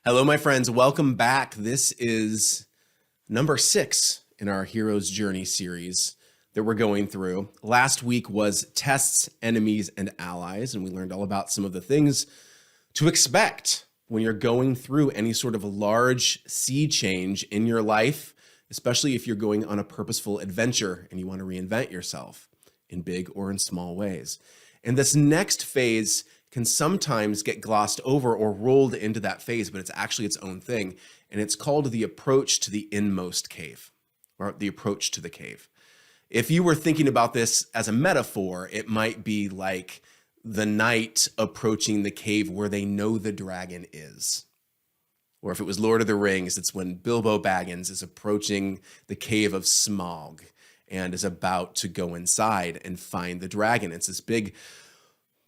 Hello, my friends. Welcome back. This is number 6 in our Hero's Journey series that we're going through. Last week was tests, enemies, and allies, and we learned all about some of the things to expect when you're going through any sort of a large sea change in your life, especially if you're going on a purposeful adventure and you want to reinvent yourself in big or in small ways. And this next phase can sometimes get glossed over or rolled into that phase, but it's actually its own thing. And it's called the approach to the Inmost Cave, or the approach to the cave. If you were thinking about this as a metaphor, it might be like the knight approaching the cave where they know the dragon is. Or if it was Lord of the Rings, it's when Bilbo Baggins is approaching the cave of Smaug and is about to go inside and find the dragon. It's this big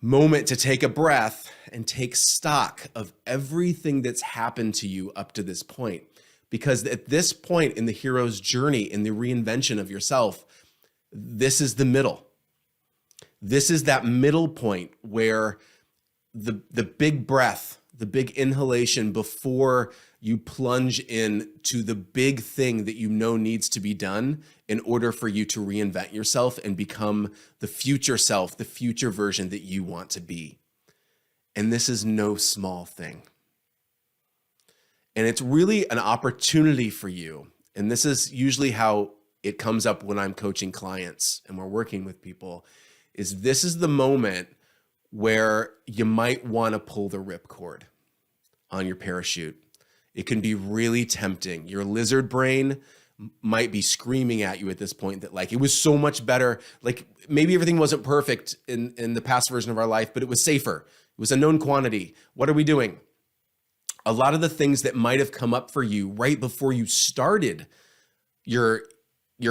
moment to take a breath and take stock of everything that's happened to you up to this point. Because at this point in the hero's journey, in the reinvention of yourself, this is the middle. This is that middle point where the big breath, the big inhalation before you plunge into the big thing that you know needs to be done in order for you to reinvent yourself and become the future self, the future version that you want to be. And this is no small thing. And it's really an opportunity for you. And this is usually how it comes up when I'm coaching clients and we're working with people, is this is the moment where you might want to pull the ripcord on your parachute. It can be really tempting. Your lizard brain might be screaming at you at this point that like, it was so much better. Like maybe everything wasn't perfect in the past version of our life, but it was safer. It was a known quantity. What are we doing? A lot of the things that might have come up for you right before you started your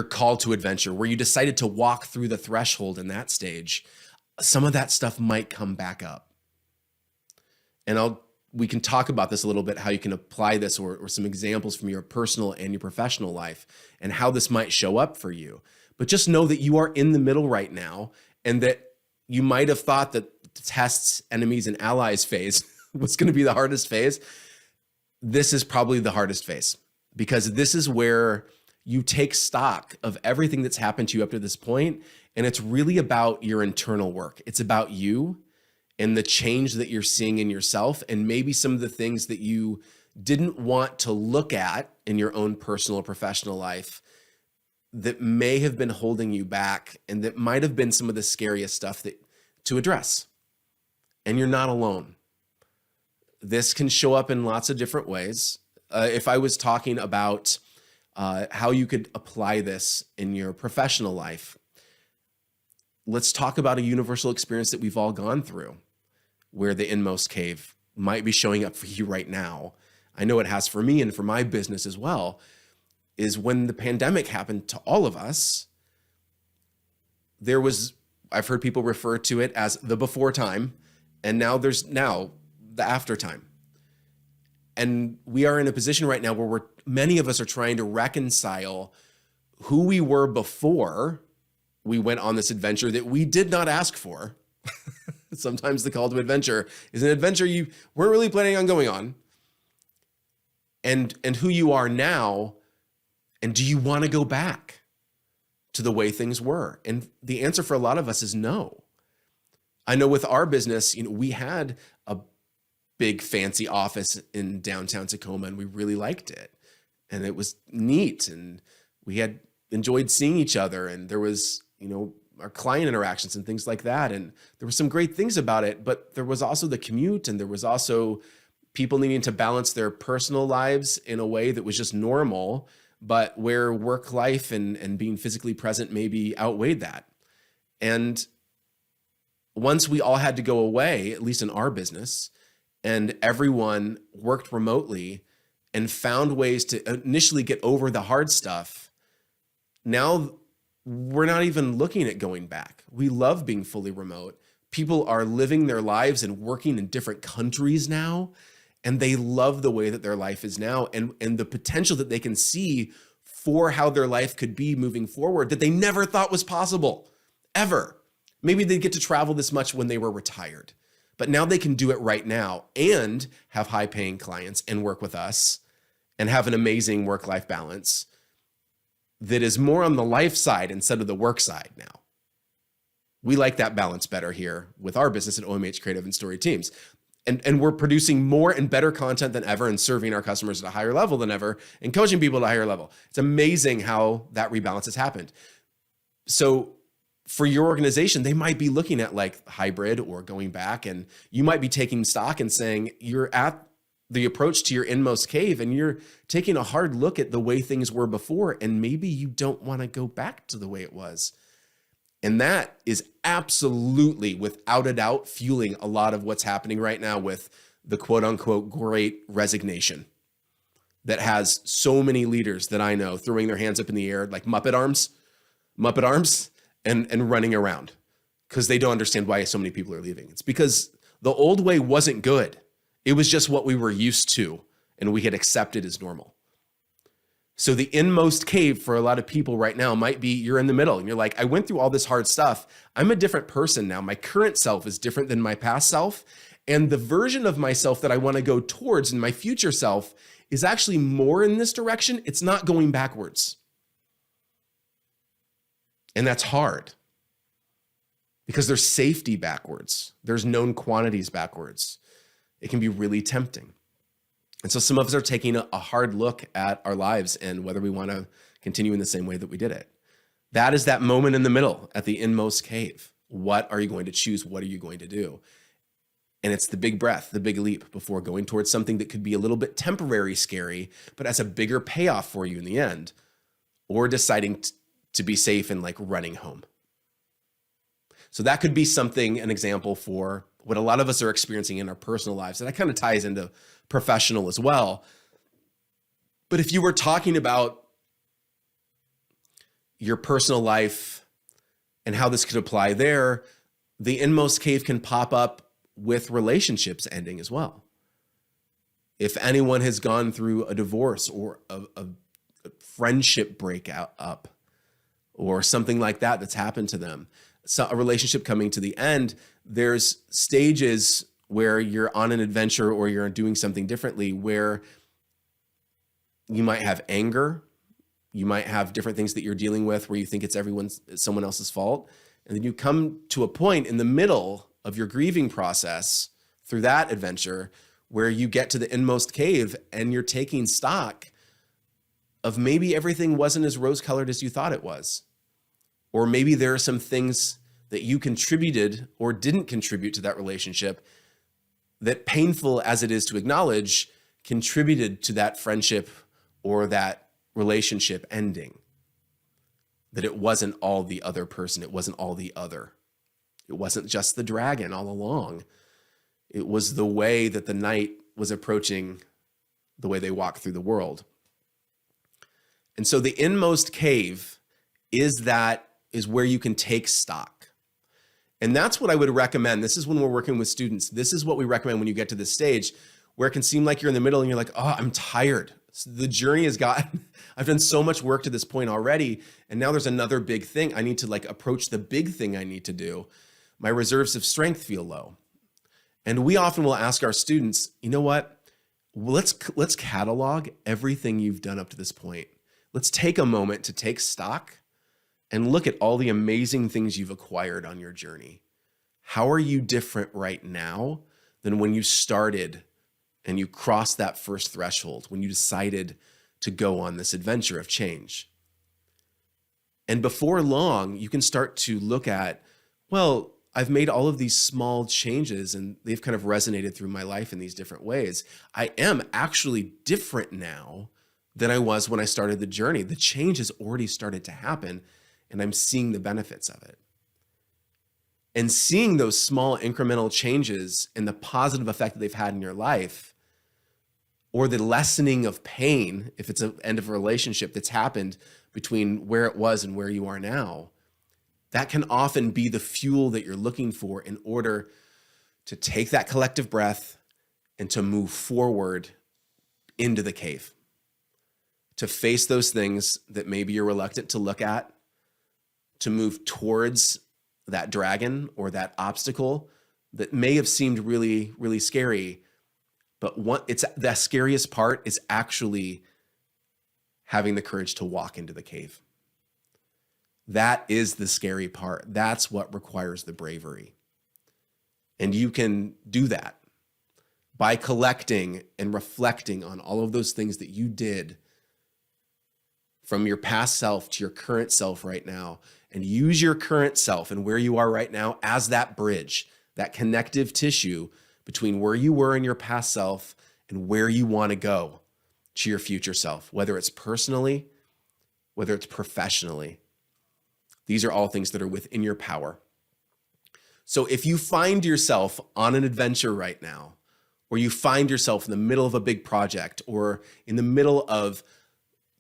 call to adventure, where you decided to walk through the threshold in that stage, some of that stuff might come back up. And we can talk about this a little bit, how you can apply this or some examples from your personal and your professional life and how this might show up for you. But just know that you are in the middle right now and that you might have thought that the tests, enemies, and allies phase was going to be the hardest phase. This is probably the hardest phase because this is where you take stock of everything that's happened to you up to this point, and it's really about your internal work. It's about you and the change that you're seeing in yourself, and maybe some of the things that you didn't want to look at in your own personal or professional life that may have been holding you back, and that might have been some of the scariest stuff to address. And you're not alone. This can show up in lots of different ways. If I was talking about how you could apply this in your professional life, let's talk about a universal experience that we've all gone through, where the Inmost Cave might be showing up for you right now. I know it has for me and for my business as well, is when the pandemic happened to all of us, I've heard people refer to it as the before time, and now there's the after time. And we are in a position right now where many of us are trying to reconcile who we were before we went on this adventure that we did not ask for. Sometimes the call to adventure is an adventure you weren't really planning on going on. And who you are now, and do you want to go back to the way things were? And the answer for a lot of us is no. I know with our business, we had a big fancy office in downtown Tacoma, and we really liked it. And it was neat, and we had enjoyed seeing each other, and there was, our client interactions and things like that. And there were some great things about it, but there was also the commute, and there was also people needing to balance their personal lives in a way that was just normal, but where work life and being physically present maybe outweighed that. And once we all had to go away, at least in our business, and everyone worked remotely and found ways to initially get over the hard stuff, now we're not even looking at going back. We love being fully remote. People are living their lives and working in different countries now, and they love the way that their life is now and the potential that they can see for how their life could be moving forward that they never thought was possible, ever. Maybe they'd get to travel this much when they were retired, but now they can do it right now and have high paying clients and work with us and have an amazing work-life balance that is more on the life side instead of the work side now. We like that balance better here with our business at OMH Creative and Story Teams. And we're producing more and better content than ever and serving our customers at a higher level than ever and coaching people at a higher level. It's amazing how that rebalance has happened. So for your organization, they might be looking at like hybrid or going back, and you might be taking stock and saying you're at the approach to your Inmost Cave and you're taking a hard look at the way things were before, and maybe you don't want to go back to the way it was. And that is absolutely, without a doubt, fueling a lot of what's happening right now with the quote unquote great resignation that has so many leaders that I know throwing their hands up in the air like Muppet arms and running around because they don't understand why so many people are leaving. It's because the old way wasn't good. It was just what we were used to and we had accepted as normal. So the Inmost Cave for a lot of people right now might be you're in the middle and you're like, I went through all this hard stuff. I'm a different person now. My current self is different than my past self. And the version of myself that I want to go towards in my future self is actually more in this direction. It's not going backwards. And that's hard because there's safety backwards. There's known quantities backwards. It can be really tempting. And so some of us are taking a hard look at our lives and whether we want to continue in the same way that we did it. That is that moment in the middle at the Inmost Cave. What are you going to choose? What are you going to do? And it's the big breath, the big leap before going towards something that could be a little bit temporary scary, but has a bigger payoff for you in the end, or deciding to be safe and like running home. So that could be something, an example for what a lot of us are experiencing in our personal lives. And that kind of ties into professional as well. But if you were talking about your personal life and how this could apply there, the Inmost Cave can pop up with relationships ending as well. If anyone has gone through a divorce or a friendship breakout up or something like that that's happened to them, so a relationship coming to the end, there's stages where you're on an adventure or you're doing something differently where you might have anger, you might have different things that you're dealing with where you think it's someone else's fault. And then you come to a point in the middle of your grieving process through that adventure where you get to the Inmost Cave and you're taking stock of maybe everything wasn't as rose-colored as you thought it was. Or maybe there are some things that you contributed or didn't contribute to that relationship that, painful as it is to acknowledge, contributed to that friendship or that relationship ending. That it wasn't all the other person. It wasn't all the other. It wasn't just the dragon all along. It was the way that the knight was approaching the way they walk through the world. And so the Inmost Cave is where you can take stock. And that's what I would recommend. This is when we're working with students. This is what we recommend when you get to this stage where it can seem like you're in the middle and you're like, oh, I'm tired. So the journey has gotten, I've done so much work to this point already. And now there's another big thing. I need to approach the big thing I need to do. My reserves of strength feel low. And we often will ask our students, you know what? Let's catalog everything you've done up to this point. Let's take a moment to take stock and look at all the amazing things you've acquired on your journey. How are you different right now than when you started and you crossed that first threshold, when you decided to go on this adventure of change? And before long, you can start to look at, well, I've made all of these small changes and they've kind of resonated through my life in these different ways. I am actually different now than I was when I started the journey. The change has already started to happen and I'm seeing the benefits of it. And seeing those small incremental changes and the positive effect that they've had in your life, or the lessening of pain, if it's an end of a relationship that's happened between where it was and where you are now, that can often be the fuel that you're looking for in order to take that collective breath and to move forward into the cave, to face those things that maybe you're reluctant to look at, to move towards that dragon or that obstacle that may have seemed really, really scary, but it's the scariest part is actually having the courage to walk into the cave. That is the scary part. That's what requires the bravery. And you can do that by collecting and reflecting on all of those things that you did from your past self to your current self right now, and use your current self and where you are right now as that bridge, that connective tissue between where you were in your past self and where you want to go to your future self, whether it's personally, whether it's professionally. These are all things that are within your power. So if you find yourself on an adventure right now, or you find yourself in the middle of a big project or in the middle of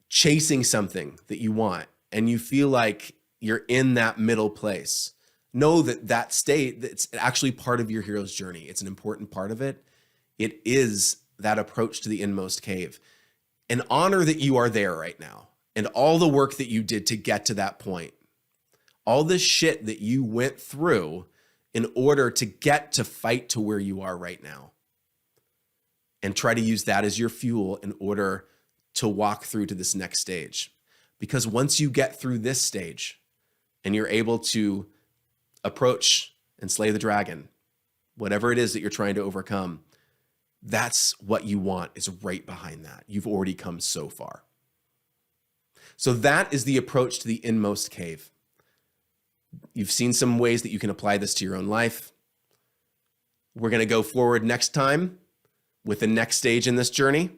chasing something that you want, and you feel like you're in that middle place, know that that state, that's actually part of your hero's journey. It's an important part of it. It is that approach to the Inmost Cave. And honor that you are there right now and all the work that you did to get to that point. All this shit that you went through in order to get to fight to where you are right now. And try to use that as your fuel in order to walk through to this next stage. Because once you get through this stage and you're able to approach and slay the dragon, whatever it is that you're trying to overcome, that's what you want is right behind that. You've already come so far. So that is the approach to the Inmost Cave. You've seen some ways that you can apply this to your own life. We're going to go forward next time with the next stage in this journey.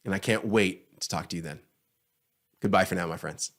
And I can't wait to talk to you then. Goodbye for now, my friends.